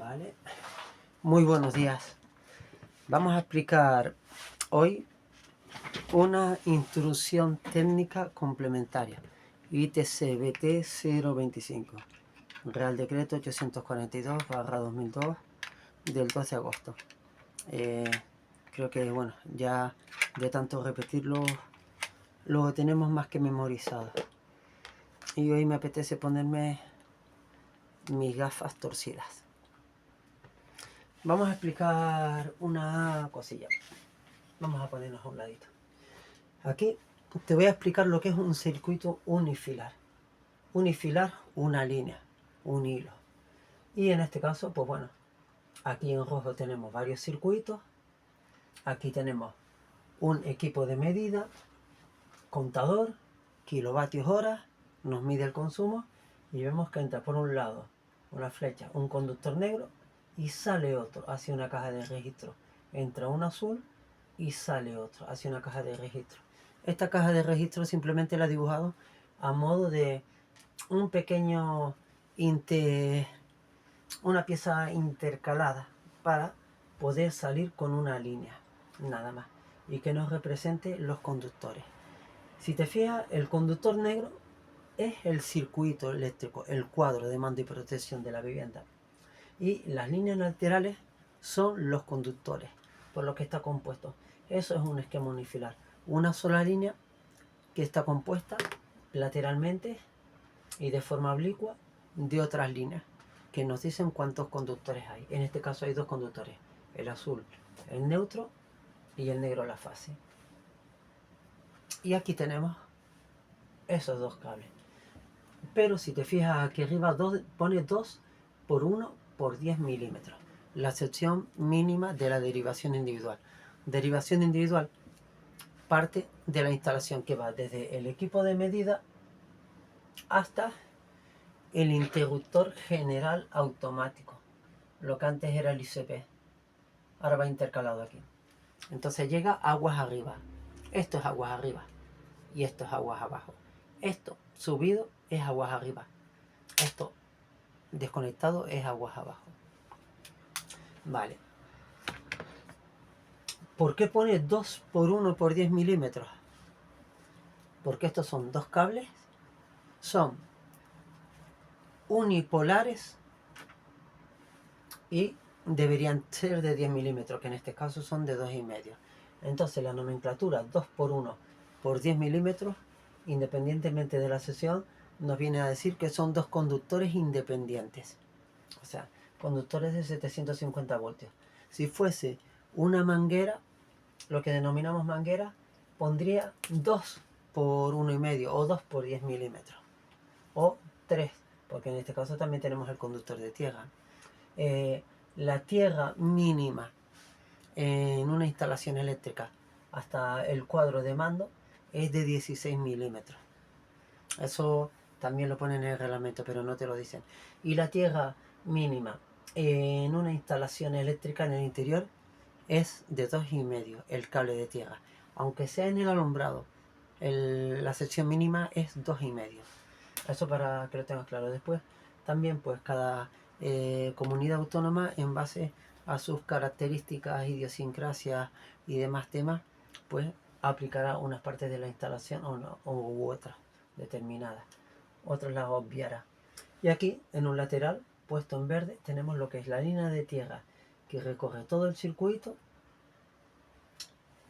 Vale. Muy buenos días. Vamos a explicar hoy una instrucción técnica complementaria. ITC BT 025. Real Decreto 842/2002 del 12 de agosto. Creo que, bueno, ya de tanto repetirlo, lo tenemos más que memorizado. Y hoy me apetece ponerme mis gafas torcidas. Vamos a explicar una cosilla. Vamos a ponernos a un ladito. Aquí te voy a explicar lo que es un circuito unifilar. Unifilar, una línea, un hilo. Y en este caso, pues bueno, aquí en rojo tenemos varios circuitos. Aquí tenemos un equipo de medida, contador, kilovatios hora, nos mide el consumo y vemos que entra por un lado una flecha, un conductor negro y sale otro hacia una caja de registro. Entra un azul y sale otro hacia una caja de registro. Esta caja de registro simplemente la he dibujado a modo de un pequeño una pieza intercalada para poder salir con una línea, nada más, y que nos represente los conductores. Si te fijas, el conductor negro es el circuito eléctrico, el cuadro de mando y protección de la vivienda. Y las líneas laterales son los conductores, por lo que está compuesto. Eso es un esquema unifilar. Una sola línea que está compuesta lateralmente y de forma oblicua de otras líneas que nos dicen cuántos conductores hay. En este caso hay dos conductores, el azul, el neutro y el negro la fase. Y aquí tenemos esos dos cables. Pero si te fijas aquí arriba pone 2 por 1 por 10 milímetros. La sección mínima de la derivación individual. Derivación individual parte de la instalación que va desde el equipo de medida hasta el interruptor general automático. Lo que antes era el ICP. Ahora va intercalado aquí. Entonces llega aguas arriba. Esto es aguas arriba. Y esto es aguas abajo. Esto subido es aguas arriba. Esto desconectado es aguas abajo. Vale. ¿Por qué pone 2 por 1 por 10 milímetros? Porque estos son dos cables. Son unipolares y deberían ser de 10 milímetros, que en este caso son de 2,5. Entonces la nomenclatura 2 por 1 por 10 milímetros, independientemente de la sección, nos viene a decir que son dos conductores independientes. O sea, conductores de 750 voltios. Si fuese una manguera, lo que denominamos manguera, pondría 2 por 1,5 o 2 por 10 milímetros. O 3, porque en este caso también tenemos el conductor de tierra. La tierra mínima en una instalación eléctrica hasta el cuadro de mando es de 16 milímetros. Eso también lo ponen en el reglamento, pero no te lo dicen. Y la tierra mínima en una instalación eléctrica en el interior es de 2,5 el cable de tierra. Aunque sea en el alumbrado, la sección mínima es 2,5. Eso para que lo tengas claro. Después también pues cada comunidad autónoma, en base a sus características, idiosincrasias y demás temas, pues aplicará unas partes de la instalación u otras determinadas. Otras las obviará. Y aquí en un lateral puesto en verde tenemos lo que es la línea de tierra que recorre todo el circuito,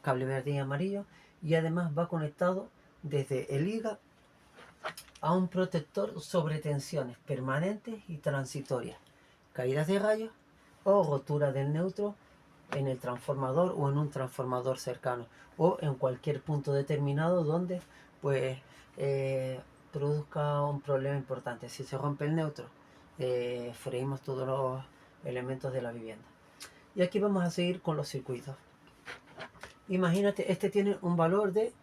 cable verde y amarillo, y además va conectado desde el IGA a un protector sobre tensiones permanentes y transitorias, caídas de rayos o rotura del neutro en el transformador o en un transformador cercano o en cualquier punto determinado donde pues produzca un problema importante. Si se rompe el neutro, freímos todos los elementos de la vivienda. Y aquí vamos a seguir con los circuitos. Imagínate, este tiene un valor de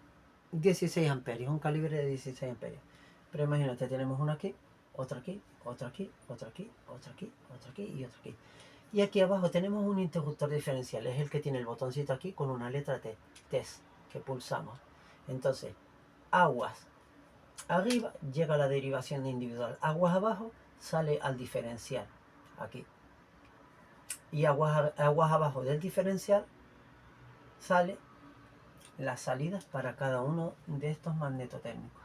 16 amperios, un calibre de 16 amperios. Pero imagínate, tenemos uno aquí, otro aquí, otro aquí, otro aquí, otro aquí, otro aquí y otro aquí. Y aquí abajo tenemos un interruptor diferencial, es el que tiene el botoncito aquí con una letra T, test, que pulsamos. Entonces, aguas arriba llega a la derivación individual, aguas abajo sale al diferencial, aquí. y aguas abajo del diferencial sale las salidas para cada uno de estos magnetotérmicos.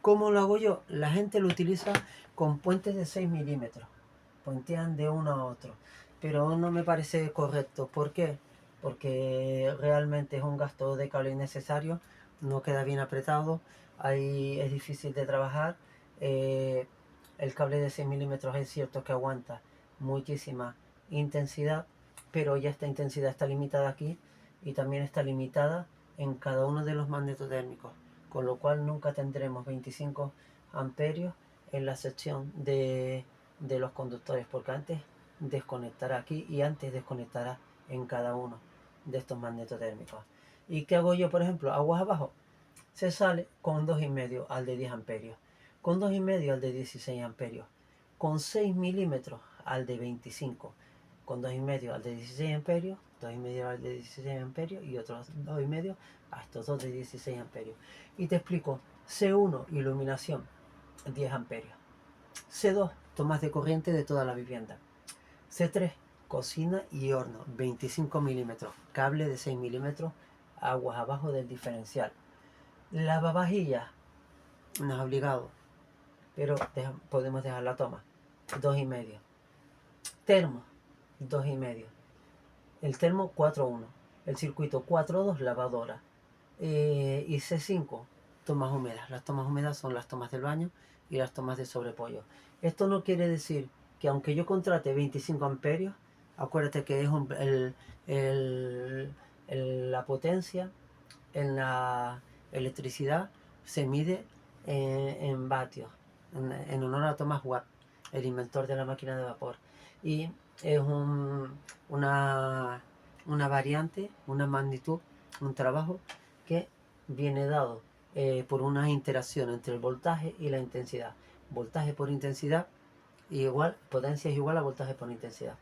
¿Cómo lo hago yo? La gente lo utiliza con puentes de 6 milímetros. Puentean de uno a otro. Pero no me parece correcto. ¿Por qué? Porque realmente es un gasto de cable innecesario. No queda bien apretado. Ahí es difícil de trabajar. El cable de 6 milímetros es cierto que aguanta muchísima intensidad. Pero ya esta intensidad está limitada aquí. Y también está limitada en cada uno de los magnetotérmicos. Con lo cual nunca tendremos 25 amperios en la sección de los conductores, porque antes desconectará aquí y antes desconectará en cada uno de estos magnetotérmicos. ¿Y qué hago yo, por ejemplo? Aguas abajo, se sale con 2,5 al de 10 amperios, con 2,5 al de 16 amperios, con 6 milímetros al de 25, con 2,5 al de 16 amperios, 2,5 al de 16 amperios y otros 2,5 a estos dos de 16 amperios. Y te explico, C1, iluminación, 10 amperios. C2, tomas de corriente de toda la vivienda. C3, cocina y horno, 25 milímetros, cable de 6 milímetros, aguas abajo del diferencial. Lavavajillas, no es obligado, pero podemos dejar la toma, 2,5. Termo, 2,5. El termo 4,1. El circuito 4,2, lavadora. Y C5, tomas húmedas. Las tomas húmedas son las tomas del baño y las tomas de sobrepollo. Esto no quiere decir que aunque yo contrate 25 amperios, acuérdate que es la potencia en la electricidad se mide en vatios, en honor a Thomas Watt, el inventor de la máquina de vapor. Y es una variante, una magnitud, un trabajo que viene dado por una interacción entre el voltaje y la intensidad. Voltaje por intensidad igual, potencia es igual a voltaje por intensidad.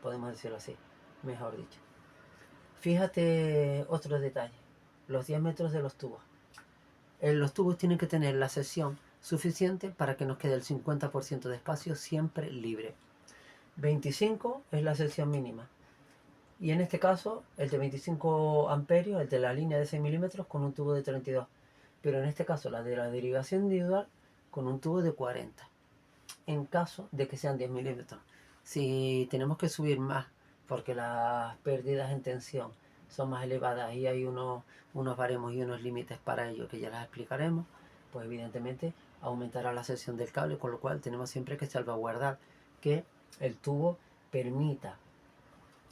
Podemos decirlo así, mejor dicho. Fíjate otro detalle, los diámetros de los tubos. Los tubos tienen que tener la sección suficiente para que nos quede el 50% de espacio siempre libre. 25 es la sección mínima. Y en este caso, el de 25 amperios, el de la línea de 6 milímetros, con un tubo de 32. Pero en este caso, la de la derivación individual, con un tubo de 40. En caso de que sean 10 milímetros. Si tenemos que subir más, porque las pérdidas en tensión son más elevadas y hay unos baremos y unos límites para ello que ya las explicaremos, pues evidentemente aumentará la sección del cable, con lo cual tenemos siempre que salvaguardar que el tubo permita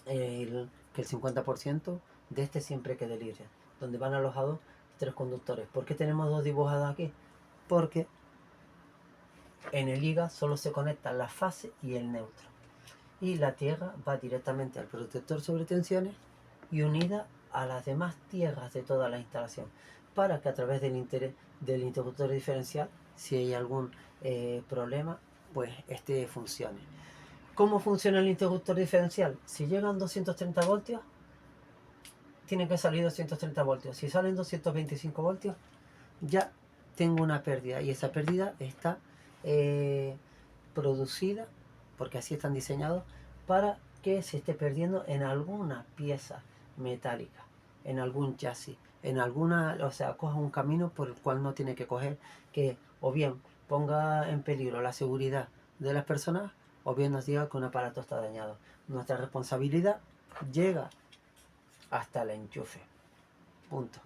que el 50% de este siempre quede libre, donde van alojados 3 conductores. ¿Por qué tenemos 2 dibujados aquí? Porque en el IGA solo se conectan la fase y el neutro, y la tierra va directamente al protector sobre tensiones y unida a las demás tierras de toda la instalación, para que a través del interruptor diferencial, si hay algún problema, pues este funcione. ¿Cómo funciona el interruptor diferencial? Si llegan 230 voltios, tienen que salir 230 voltios. Si salen 225 voltios, ya tengo una pérdida, y esa pérdida está producida, porque así están diseñados, para que se esté perdiendo en alguna pieza metálica, en algún chasis, en alguna, o sea, coja un camino por el cual no tiene que coger, que o bien ponga en peligro la seguridad de las personas, o bien nos diga que un aparato está dañado. Nuestra responsabilidad llega hasta el enchufe. Punto.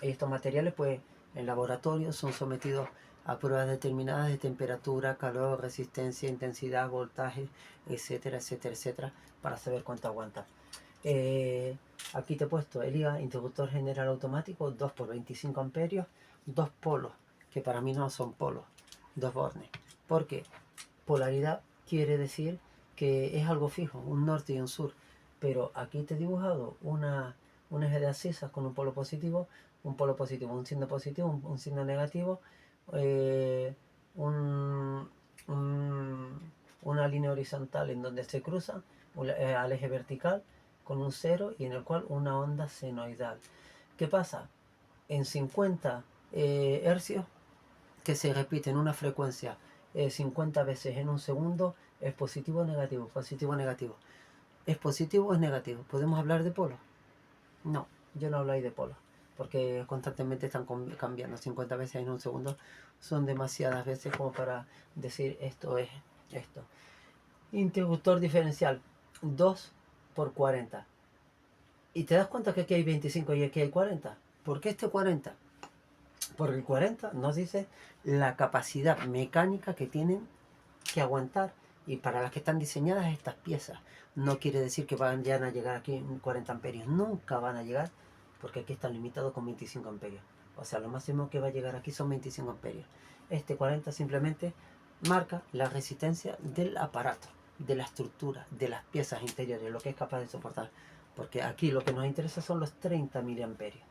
Y estos materiales, pues, en laboratorio son sometidos a pruebas determinadas de temperatura, calor, resistencia, intensidad, voltaje, etcétera, etcétera, etcétera, para saber cuánto aguanta. Aquí te he puesto el IGA, interruptor general automático, 2 por 25 amperios, 2 polos, que para mí no son polos, 2 bornes. Porque polaridad quiere decir que es algo fijo, un norte y un sur. Pero aquí te he dibujado un eje de abscisas con un polo positivo, un signo positivo, un signo negativo, un, una línea horizontal en donde se cruzan al eje vertical con un 0 y en el cual una onda senoidal. ¿Qué pasa? En 50 hercios, que se repite en una frecuencia 50 veces en un segundo, es positivo o negativo, positivo o negativo. ¿Es positivo o es negativo? ¿Podemos hablar de polos? No, yo no hablo ahí de polos, porque constantemente están cambiando 50 veces en un segundo. Son demasiadas veces como para decir esto es esto. Interruptor diferencial 2 por 40. Y te das cuenta que aquí hay 25 y aquí hay 40. ¿Por qué este 40? Porque el 40 nos dice la capacidad mecánica que tienen que aguantar y para las que están diseñadas estas piezas. No quiere decir que vayan a llegar aquí 40 amperios. Nunca van a llegar porque aquí están limitados con 25 amperios. O sea, lo máximo que va a llegar aquí son 25 amperios. Este 40 simplemente marca la resistencia del aparato, de la estructura, de las piezas interiores, lo que es capaz de soportar. Porque aquí lo que nos interesa son los 30 miliamperios.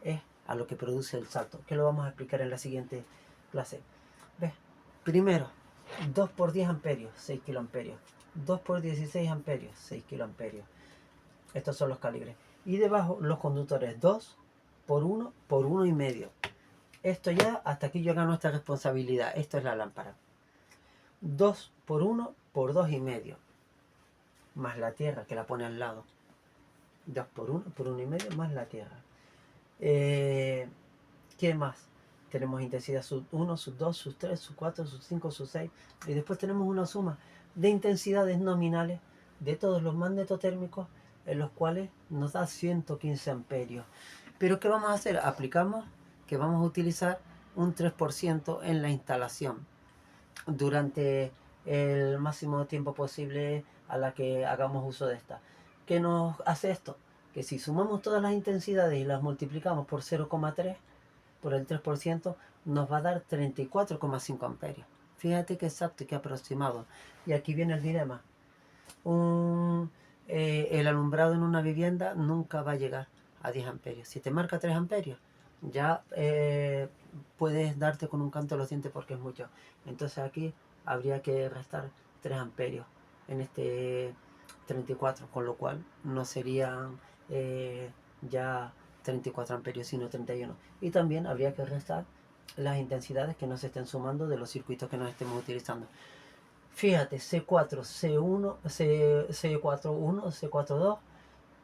Es a lo que produce el salto, que lo vamos a explicar en la siguiente clase. ¿Ves? Primero, 2 por 10 amperios, 6 kiloamperios. 2 por 16 amperios, 6 kiloamperios. Estos son los calibres. Y debajo los conductores 2 por 1 por 1,5. Esto ya, hasta aquí llega nuestra responsabilidad. Esto es la lámpara. 2 por 1 por 2,5. Más la tierra que la pone al lado. 2 por 1 por 1,5 más la tierra. ¿Qué más? Tenemos intensidad sub 1, sub 2, sub 3, sub 4, sub 5, sub 6. Y después tenemos una suma de intensidades nominales de todos los magnetotérmicos, en los cuales nos da 115 amperios. Pero ¿qué vamos a hacer? Aplicamos que vamos a utilizar un 3% en la instalación durante el máximo tiempo posible a la que hagamos uso de esta. ¿Qué nos hace esto? Que si sumamos todas las intensidades y las multiplicamos por 0,3, por el 3%, nos va a dar 34,5 amperios. Fíjate que exacto y que aproximado. Y aquí viene el dilema. El alumbrado en una vivienda nunca va a llegar a 10 amperios. Si te marca 3 amperios, ya puedes darte con un canto a los dientes porque es mucho. Entonces aquí habría que restar 3 amperios en este 34, con lo cual no serían ya 34 amperios, sino 31. Y también habría que restar las intensidades que no se estén sumando de los circuitos que nos estemos utilizando. Fíjate, C4, C1, C41, C42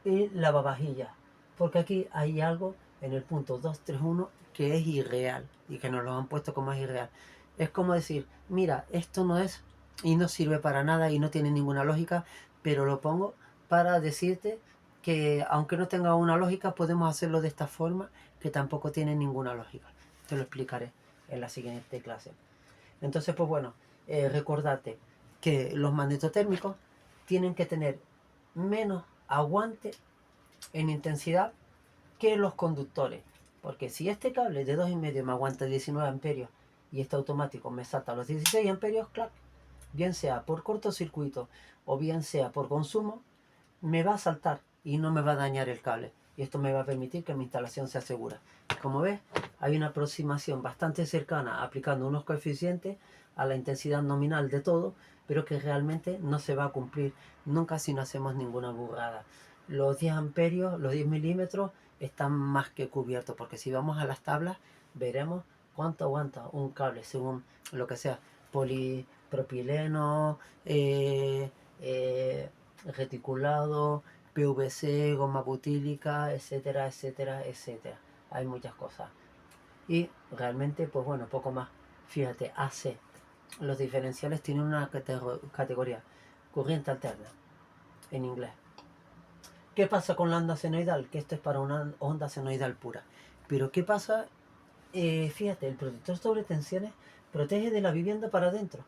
y lavavajillas. Porque aquí hay algo en el punto 231 que es irreal y que nos lo han puesto como es irreal. Es como decir, mira, esto no es y no sirve para nada y no tiene ninguna lógica, pero lo pongo para decirte que aunque no tenga una lógica, podemos hacerlo de esta forma que tampoco tiene ninguna lógica. Te lo explicaré en la siguiente clase. Entonces, pues bueno, recordate que los magnetotérmicos tienen que tener menos aguante en intensidad que los conductores. Porque si este cable de 2,5 me aguanta 19 amperios y este automático me salta a los 16 amperios, clac, bien sea por cortocircuito o bien sea por consumo, me va a saltar y no me va a dañar el cable. Y esto me va a permitir que mi instalación sea segura. Como ves, hay una aproximación bastante cercana aplicando unos coeficientes a la intensidad nominal de todo, pero que realmente no se va a cumplir nunca si no hacemos ninguna burrada. Los 10 amperios, los 10 milímetros están más que cubiertos, porque si vamos a las tablas veremos cuánto aguanta un cable según lo que sea, polipropileno, reticulado, PVC, goma butílica, etcétera, etcétera, etcétera. Hay muchas cosas. Y realmente, pues bueno, poco más. Fíjate, AC. Los diferenciales tienen una categoría, corriente alterna, en inglés. ¿Qué pasa con la onda senoidal? Que esto es para una onda senoidal pura. Pero ¿qué pasa? Fíjate, el protector sobre tensiones protege de la vivienda para adentro.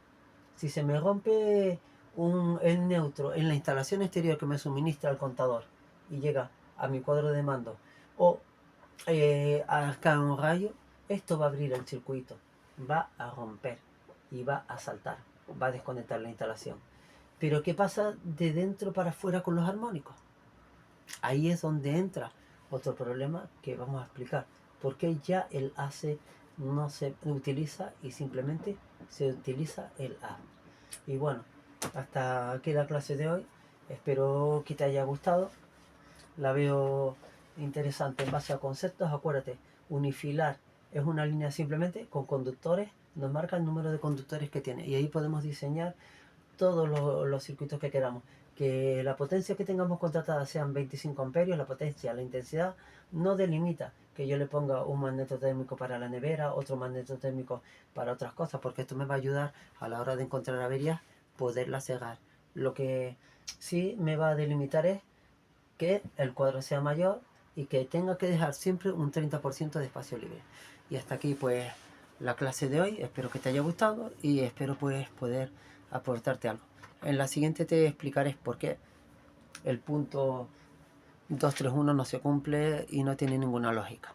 Si se me rompe el neutro en la instalación exterior que me suministra el contador y llega a mi cuadro de mando o cae un rayo, esto va a abrir el circuito, va a romper y va a saltar, va a desconectar la instalación. Pero ¿qué pasa de dentro para afuera con los armónicos? Ahí es donde entra otro problema que vamos a explicar. Porque ya el AC no se utiliza y simplemente se utiliza el A. Y bueno, hasta aquí la clase de hoy. Espero que te haya gustado. La veo interesante en base a conceptos. Acuérdate, unifilar es una línea simplemente con conductores. Nos marca el número de conductores que tiene. Y ahí podemos diseñar todos los circuitos que queramos. Que la potencia que tengamos contratada sean 25 amperios, la potencia, la intensidad, no delimita que yo le ponga un magneto térmico para la nevera, otro magneto térmico para otras cosas, porque esto me va a ayudar a la hora de encontrar averías, poderla cegar. Lo que sí me va a delimitar es que el cuadro sea mayor y que tenga que dejar siempre un 30% de espacio libre. Y hasta aquí pues la clase de hoy, espero que te haya gustado y espero pues poder aportarte algo. En la siguiente te explicaré por qué el punto 231 no se cumple y no tiene ninguna lógica.